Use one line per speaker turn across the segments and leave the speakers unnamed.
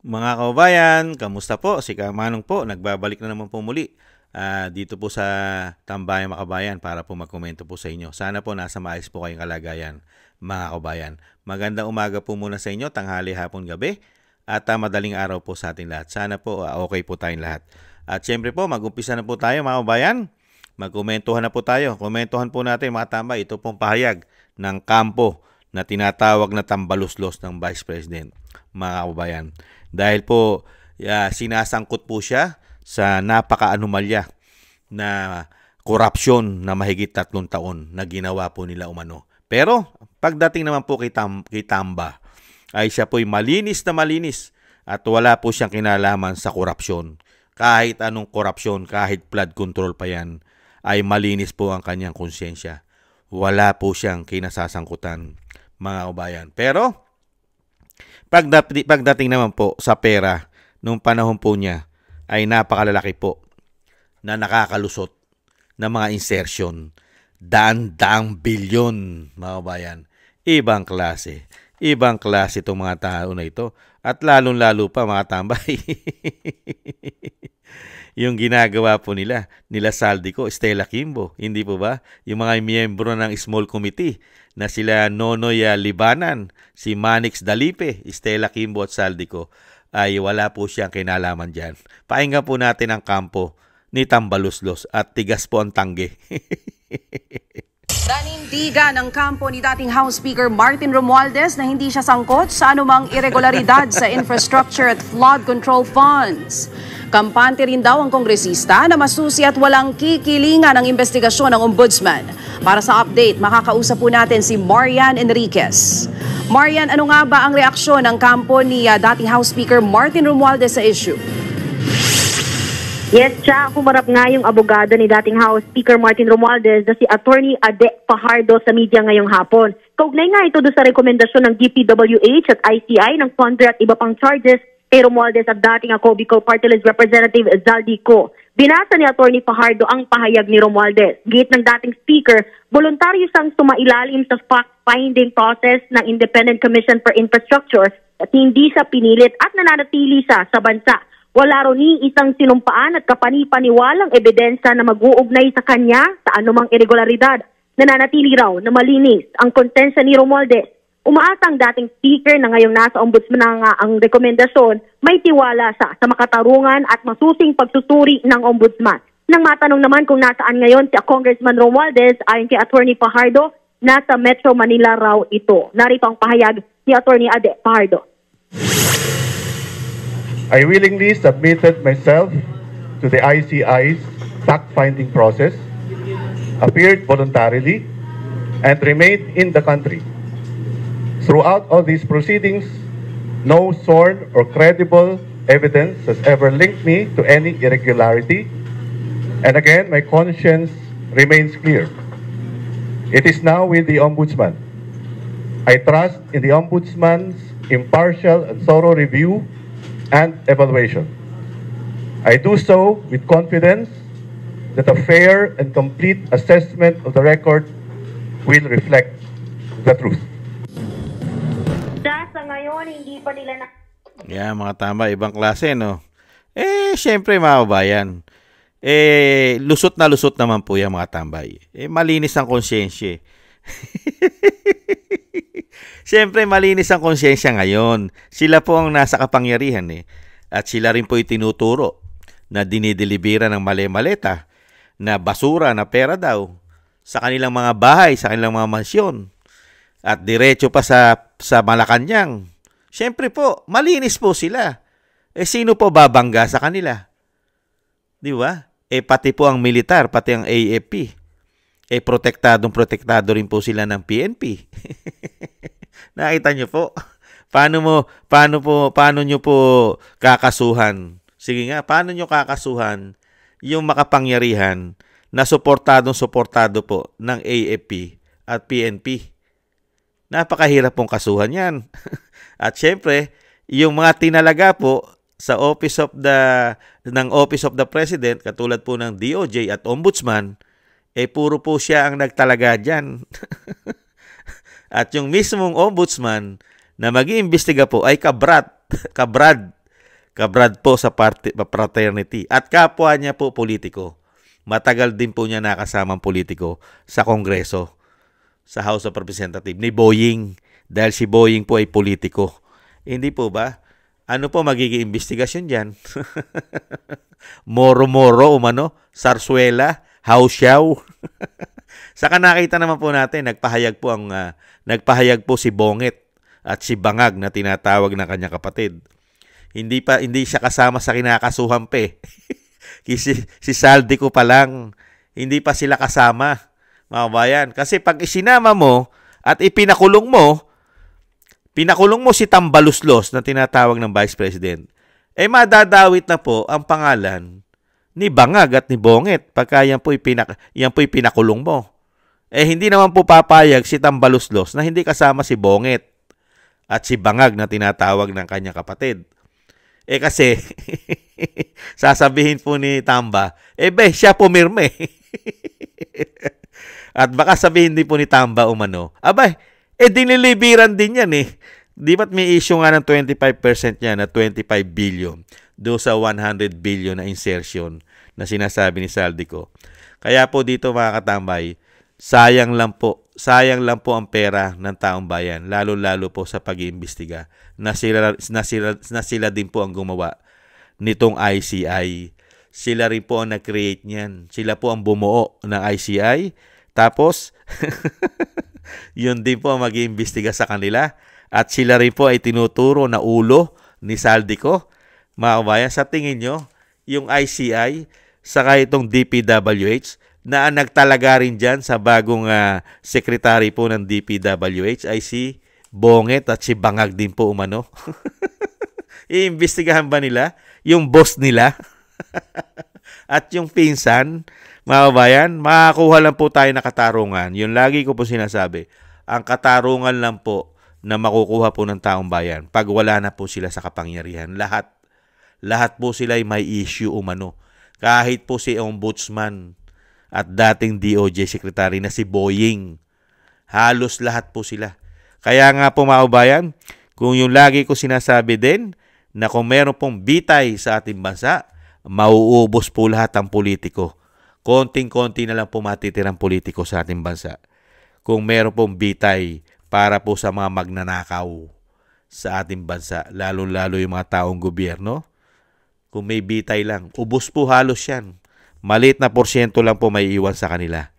Mga kababayan, kamusta po? Si Kamanong po, nagbabalik na naman po muli dito po sa Tambayang Makabayan para po magkomento po sa inyo. Sana po nasa maayos po kayong kalagayan, mga kababayan. Magandang umaga po muna sa inyo, tanghali, hapon, gabi, at madaling araw po sa ating lahat. Sana po okay po tayong lahat. At syempre po, mag-umpisa na po tayo mga kababayan. Magkomentuhan na po tayo. Komentuhan po natin mga tambay. Ito pong pahayag ng kampo na tinatawag na tambaluslos ng Vice President, mga kababayan. Dahil po sinasangkot po siya sa napaka-anomalya na korupsyon na mahigit 3 taon na ginawa po nila umano. Pero pagdating naman po kay Tamba, ay siya po'y malinis na malinis at wala po siyang kinalaman sa korupsyon. Kahit anong korupsyon, kahit flood control pa yan, ay malinis po ang kanyang konsyensya. Wala po siyang kinasasangkutan, mga kabayan. Pero pagdating naman po sa pera, nung panahon po niya, ay napakalalaki po na nakakalusot ng mga insertion. Daan-daang bilyon, mga kabayan. Ibang klase. Ibang klase itong mga tao na ito. At lalong-lalo pa mga tambay. Yung ginagawa po nila Saldico, Stella Kimbo, hindi po ba? Yung mga miyembro ng small committee na sila Nonoy Libanan, si Manix Dalipe, Stella Kimbo at Saldico, ay wala po siyang kinalaman dyan. Pakinggan po natin ang kampo ni Tambaluslos at tigas po ang tangge.
Nanindigan ng kampo ni dating House Speaker Martin Romualdez na hindi siya sangkot sa anumang irregularidad sa infrastructure at flood control funds. Kampante rin daw ang kongresista na masusi at walang kikilingan ang investigasyon ng ombudsman. Para sa update, makakausap po natin si Marian Enriquez. Marian, ano nga ba ang reaksyon ng kampo ni dating House Speaker Martin Romualdez sa issue?
Yes, siya, humarap nga yung abogado ni dating House Speaker Martin Romualdez na si Attorney Ade Fajardo sa media ngayong hapon. Kaugnay nga ito doon sa rekomendasyon ng DPWH at ICI ng funder at iba pang charges kay Romualdez at dating Cobico Party List Representative Zaldico. Binasa ni Attorney Fajardo ang pahayag ni Romualdez. Gate ng dating Speaker, voluntaryo siyang sumailalim sa fact-finding process ng Independent Commission for Infrastructure at hindi siya pinilit at nananatili siya sa bansa. Wala ro ni isang sinumpaan at kapanipaniwalang ebidensya na mag-uugnay sa kanya sa anumang irregularidad. Nananatili raw na malinis ang konsensya ni Romualdez. Umaasa ang dating speaker na ngayong nasa ombudsman na nga ang rekomendasyon, may tiwala sa makatarungan at masusing pagsusuri ng ombudsman. Nang matanong naman kung nasaan ngayon si Congressman Romualdez, ayon kay Attorney Fajardo, nasa Metro Manila raw ito. Narito ang pahayag ni Attorney Ade Fajardo.
I willingly submitted myself to the ICI's fact-finding process, appeared voluntarily, and remained in the country. Throughout all these proceedings, no sworn or credible evidence has ever linked me to any irregularity, and again, my conscience remains clear. It is now with the Ombudsman. I trust in the Ombudsman's impartial and thorough review and evaluation. I do so with confidence that a fair and complete assessment of the record will reflect the truth.
Sa ngayon, hindi pa nila
Mga tama, ibang klase, no? Syempre mga kabayan, lusot na lusot naman po yung mga tambay. Malinis ang konsyensya. Siyempre, malinis ang konsyensya ngayon. Sila po ang nasa kapangyarihan At sila rin po itinuturo na dinidelibera ng mali-maleta na basura na pera daw sa kanilang mga bahay, sa kanilang mga mansyon. At diretso pa sa Malacanang. Siyempre po, malinis po sila. Sino po babangga sa kanila? Di ba? Pati po ang militar, pati ang AFP. Protektado rin po sila ng PNP. Nakita nyo po? Paano nyo po kakasuhan? Sige nga, paano nyo kakasuhan yung makapangyarihan na suportado po ng AFP at PNP? Napakahirap pong kasuhan yan. At syempre, yung mga tinalaga po sa Office of the President, katulad po ng DOJ at Ombudsman, puro po siya ang nagtalaga dyan. At yung mismong ombudsman na mag-iimbestiga po ay kabrad kabrad po sa fraternity. At kapwa niya po politiko. Matagal din po niya nakasamang politiko sa Kongreso, sa House of Representatives, ni Boying. Dahil si Boying po ay politiko. Hindi po ba? Ano po magiging investigasyon dyan? Moro-moro, Sarsuela, Hausyaw. Saka nakita naman po natin, nagpahayag po si Bonget at si Bangag na tinatawag ng kanyang kapatid. Hindi siya kasama sa kinakasuhan pa eh. si Saldico pa lang, hindi pa sila kasama, mga kabayan. Kasi pag isinama mo at pinakulong mo si Tambaluslos na tinatawag ng Vice President, madadawit na po ang pangalan ni Bangag at ni Bonget pagka yan po'y pinakulong mo. Hindi naman po papayag si Tambaluslos na hindi kasama si Bonget at si Bangag na tinatawag ng kanyang kapatid. Kasi, sasabihin po ni Tamba, siya pumirme. At baka sabihin din po ni Tamba dinilibiran din yan eh. Di ba't may issue nga ng 25% niya na 25 billion do sa 100 billion na insertion na sinasabi ni Saldico. Kaya po dito mga katambay, sayang lang po ang pera ng taong bayan, lalo-lalo po sa pag-iimbestiga na sila din po ang gumawa nitong ICI. Sila rin po ang nag-create niyan. Sila po ang bumuo ng ICI. Tapos, yun din po ang mag-iimbestiga sa kanila. At sila rin po ay tinuturo na ulo ni Saldico. Mga kabayan, sa tingin nyo, yung ICI, saka itong DPWH, na nagtalaga rin dyan sa bagong secretary po ng DPWH ay si Bonget at si Bangag din po Iimbestigahan ba nila yung boss nila at yung pinsan? Mga kabayan, makakuha lang po tayo na katarungan. Yung lagi ko po sinasabi, ang katarungan lang po na makukuha po ng taong bayan pag wala na po sila sa kapangyarihan. Lahat po sila ay may issue Kahit po si Ombudsman at dating DOJ Secretary na si Boying. Halos lahat po sila. Kaya nga po mga kabayan, kung yung lagi ko sinasabi din na kung meron pong bitay sa ating bansa, mauubos po lahat ang politiko. Konting-konti na lang po matitirang politiko sa ating bansa. Kung meron pong bitay para po sa mga magnanakaw sa ating bansa, lalo-lalo yung mga taong gobyerno, kung may bitay lang, ubos po halos yan. Maliit na porsyento lang po may iwan sa kanila,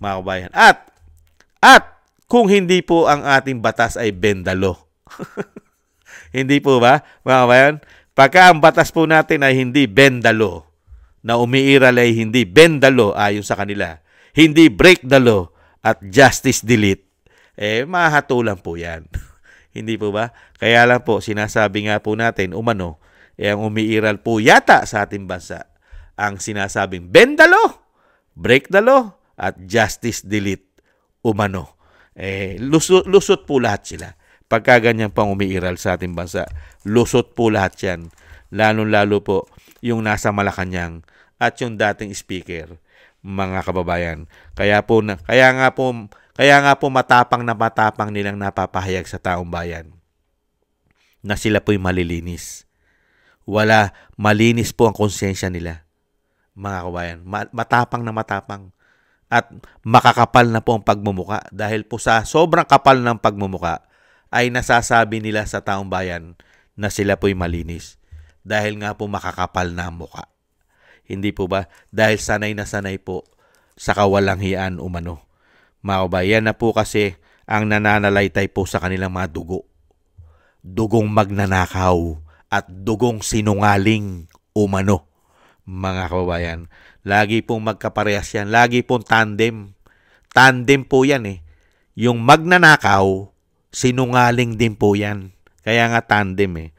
mga kabayan. At kung hindi po ang ating batas ay bendalo. Hindi po ba, mga kabayan? Pagka ang batas po natin ay hindi bendalo, na umiiral ay hindi bendalo ayon sa kanila, hindi break the law at justice delete, mahatulan po yan. Hindi po ba? Kaya lang po, sinasabi nga po natin, ang umiiral po yata sa ating bansa, ang sinasabing bend the law, break the law, at justice delete, lusot po lahat sila. Pagka ganyan pang umiiral sa ating bansa, lusot po lahat yan. Lalo-lalo po yung nasa Malacanang at yung dating speaker, mga kababayan. Kaya nga po matapang nilang napapahayag sa taong bayan na sila po'y malilinis. Malinis po ang konsensya nila, mga kabayan. Matapang na matapang. At makakapal na po ang pagmumuka. Dahil po sa sobrang kapal ng pagmumuka, ay nasasabi nila sa taong bayan na sila po'y malinis. Dahil nga po makakapal na ang muka. Hindi po ba? Dahil sanay na sanay po sa kawalanghian Mga kabayan, na po kasi ang nananalaytay po sa kanilang mga dugo. Dugong magnanakaw at dugong sinungaling mga kababayan. Lagi pong magkaparehas yan. Lagi pong tandem. Tandem po yan eh. Yung magnanakaw, sinungaling din po yan. Kaya nga tandem eh.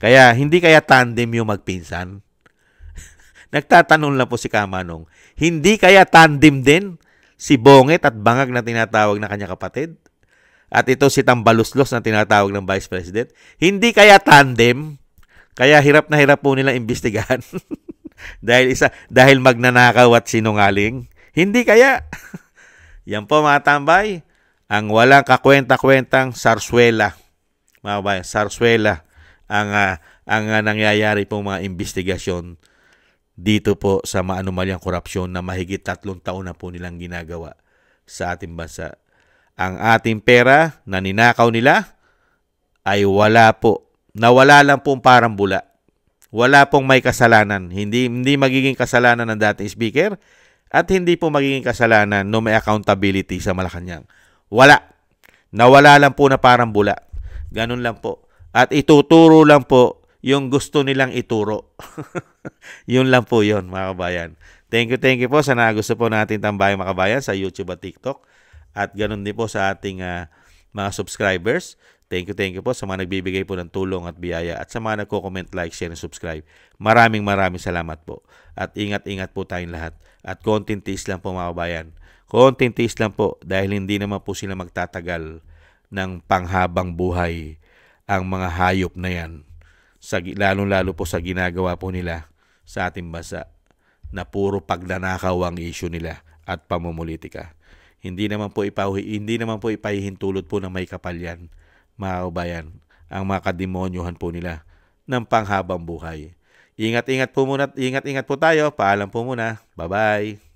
Kaya hindi kaya tandem yung magpinsan? Nagtatanong lang po si Kamanong, hindi kaya tandem din si Bonget at Bangag na tinatawag na kanya kapatid? At ito si Tambaluslos na tinatawag ng Vice President? Hindi kaya tandem? Kaya hirap na hirap po nilang imbestigahan. dahil magnanakaw at sinungaling? Hindi kaya? Yan po mga tambay, ang walang kakwenta-kwentang sarsuela. Mga kabayan, sarsuela ang nangyayari po mga investigasyon dito po sa maanumalyang korupsyon na mahigit 3 taon na po nilang ginagawa sa ating bansa. Ang ating pera na ninakaw nila ay wala po. Nawala lang pong parang bula. Wala pong may kasalanan. Hindi magiging kasalanan ng dating speaker at hindi po magiging kasalanan no may accountability sa Malacanang. Wala. Nawala lang po na parang bula. Ganun lang po. At ituturo lang po yung gusto nilang ituro. Yun lang po yun, mga kabayan. Thank you po sa nagusto po natin Tambayang Mga Kabayan sa YouTube at TikTok. At ganun din po sa ating mga subscribers. Thank you po sa mga nagbibigay po ng tulong at biyaya at sa mga nagko-comment, like, share, and subscribe. Maraming salamat po. At ingat-ingat po tayong lahat. At konting tiis lang po, mga kabayan. Konting tiis lang po dahil hindi naman po sila magtatagal ng panghabang buhay ang mga hayop na yan. Lalo po sa ginagawa po nila sa ating bansa na puro pagnanakaw ang issue nila at pamumulitika. Hindi naman po ipahihintulot po ng may kapal yan, mga kabayan, ang mga kademonyohan po nila ng panghabang buhay. Ingat-ingat po tayo. Paalam po muna. Bye-bye.